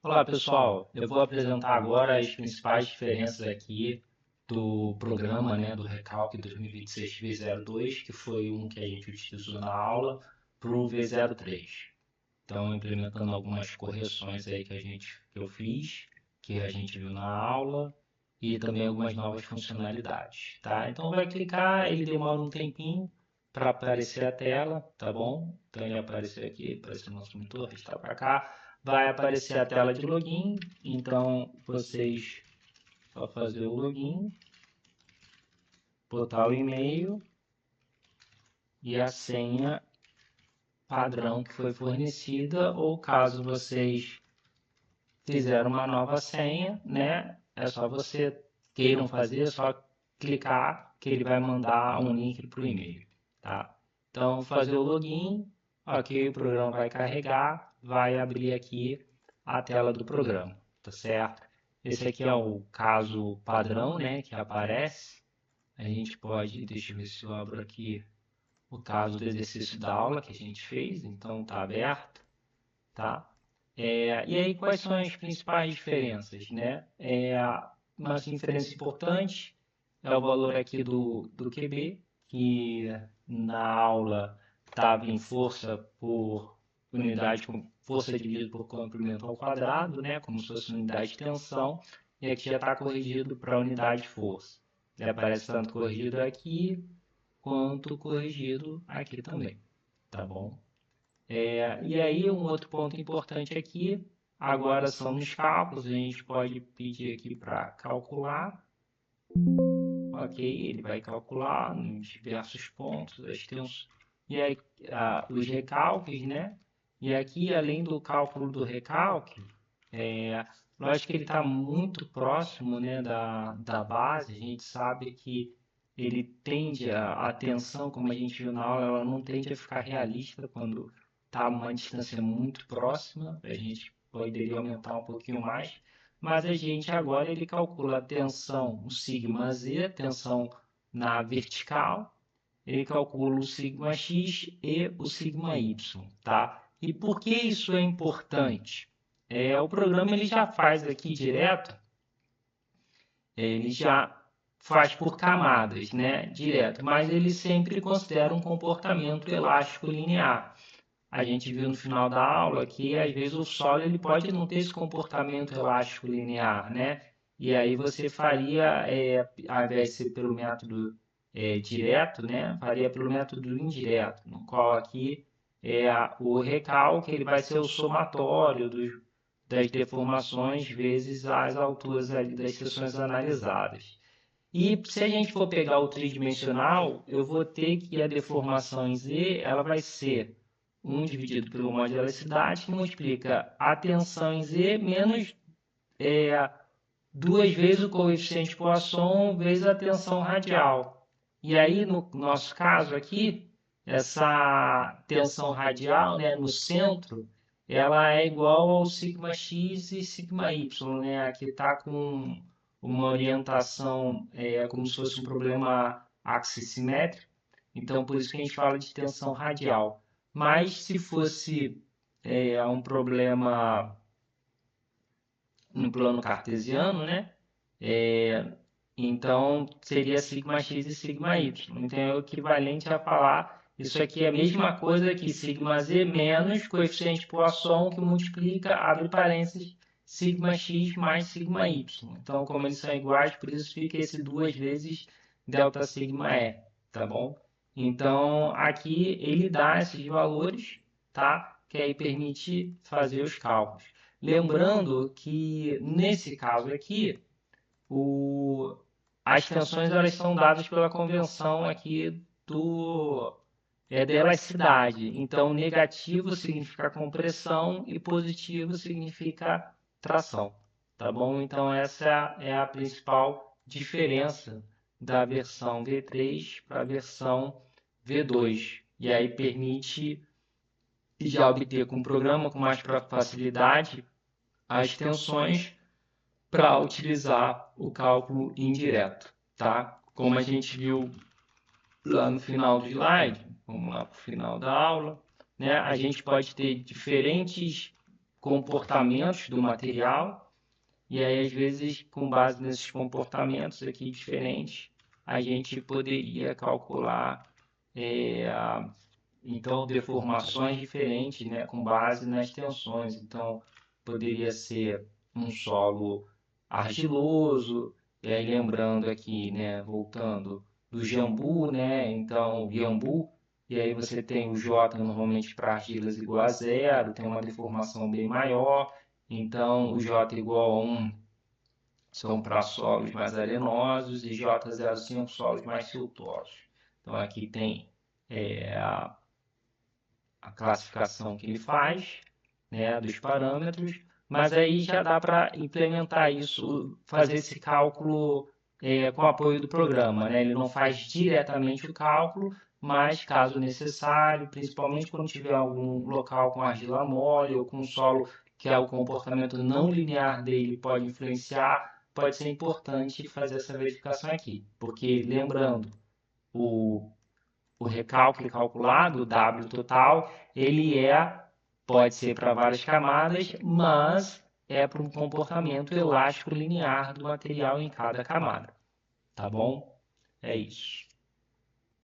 Olá pessoal, eu vou apresentar agora as principais diferenças aqui do programa, do Recalque 2026 V02, que foi um que a gente utilizou na aula, para o V03. Então, implementando algumas correções aí que eu fiz, que a gente viu na aula, e também algumas novas funcionalidades, tá? Então, vai clicar, ele demora um tempinho para aparecer a tela, tá bom? Então, ele apareceu aqui, apareceu o nosso monitor, arrastar para cá, vai aparecer a tela de login, então vocês só fazer o login, botar o e-mail e a senha padrão que foi fornecida, ou caso vocês fizeram uma nova senha, É só você queiram fazer, é só clicar que ele vai mandar um link para o e-mail, tá? Então, fazer o login, ok, o programa vai carregar, vai abrir aqui a tela do programa, tá certo? Esse aqui é o caso padrão, que aparece. A gente pode, deixa eu ver se eu abro aqui o caso do exercício da aula que a gente fez, então tá aberto, tá? E aí, quais são as principais diferenças, uma diferença importante é o valor aqui do QB, que na aula estava em força por unidade, força dividido por comprimento ao quadrado, como se fosse unidade de tensão, e aqui já está corrigido para a unidade de força. Ele aparece tanto corrigido aqui, quanto corrigido aqui também, tá bom? E aí, um outro ponto importante aqui, agora são nos cálculos, a gente pode pedir aqui para calcular, ok? Ele vai calcular nos diversos pontos, as tensões, e aí os recalques, E aqui, além do cálculo do recalque, lógico que ele está muito próximo, da base, a gente sabe que ele tende a tensão, como a gente viu na aula, ela não tende a ficar realista quando está a uma distância muito próxima, a gente poderia aumentar um pouquinho mais, mas a gente agora ele calcula a tensão, o sigma z, tensão na vertical, ele calcula o sigma x e o sigma y, tá? E por que isso é importante? O programa ele já faz aqui direto, ele já faz por camadas, direto, mas ele sempre considera um comportamento elástico linear. A gente viu no final da aula que às vezes o solo ele pode não ter esse comportamento elástico linear, E aí você faria, ao invés de ser pelo método direto, faria pelo método indireto, no qual aqui o recalque ele vai ser o somatório das deformações vezes as alturas ali das seções analisadas. E se a gente for pegar o tridimensional, eu vou ter que a deformação em Z ela vai ser 1 dividido pelo módulo de elasticidade, que multiplica a tensão em Z menos é, duas vezes o coeficiente Poisson vezes a tensão radial. E aí, no nosso caso aqui, essa tensão radial, no centro, ela é igual ao sigma x e sigma y, Aqui está com uma orientação, como se fosse um problema axissimétrico. Então, por isso que a gente fala de tensão radial. Mas se fosse um problema no plano cartesiano, É, então seria sigma x e sigma y. Então é o equivalente a falar isso aqui é a mesma coisa que sigma z menos coeficiente Poisson que multiplica, abre parênteses, sigma x mais sigma y. Então, como eles são iguais, por isso fica esse duas vezes delta sigma e, tá bom? Então, aqui ele dá esses valores, tá? Que aí permite fazer os cálculos. Lembrando que, nesse caso aqui, as tensões elas são dadas pela convenção aqui da elasticidade. Então, negativo significa compressão e positivo significa tração. Tá bom? Então, essa é a principal diferença da versão V3 para a versão V2. E aí permite já obter com o programa com mais facilidade as tensões para utilizar o cálculo indireto, tá? Como a gente viu lá no final do slide, vamos lá para o final da aula, A gente pode ter diferentes comportamentos do material, e aí às vezes com base nesses comportamentos aqui diferentes, a gente poderia calcular então deformações diferentes, né, com base nas tensões. Então poderia ser um solo argiloso, e aí lembrando aqui, né, voltando do jambu, né, então Yambu, e aí você tem o J normalmente para argilas igual a zero, tem uma deformação bem maior, então o J igual a 1 são para solos mais arenosos e J0 são solos mais siltosos. Então aqui tem a classificação que ele faz, né, dos parâmetros, mas aí já dá para implementar isso, fazer esse cálculo com apoio do programa, né? Ele não faz diretamente o cálculo, mas caso necessário, principalmente quando tiver algum local com argila mole ou com solo que é o comportamento não linear dele pode influenciar, pode ser importante fazer essa verificação aqui, porque lembrando, o o recálculo calculado, o W total, ele pode ser para várias camadas, mas é para um comportamento elástico linear do material em cada camada. Tá bom? É isso.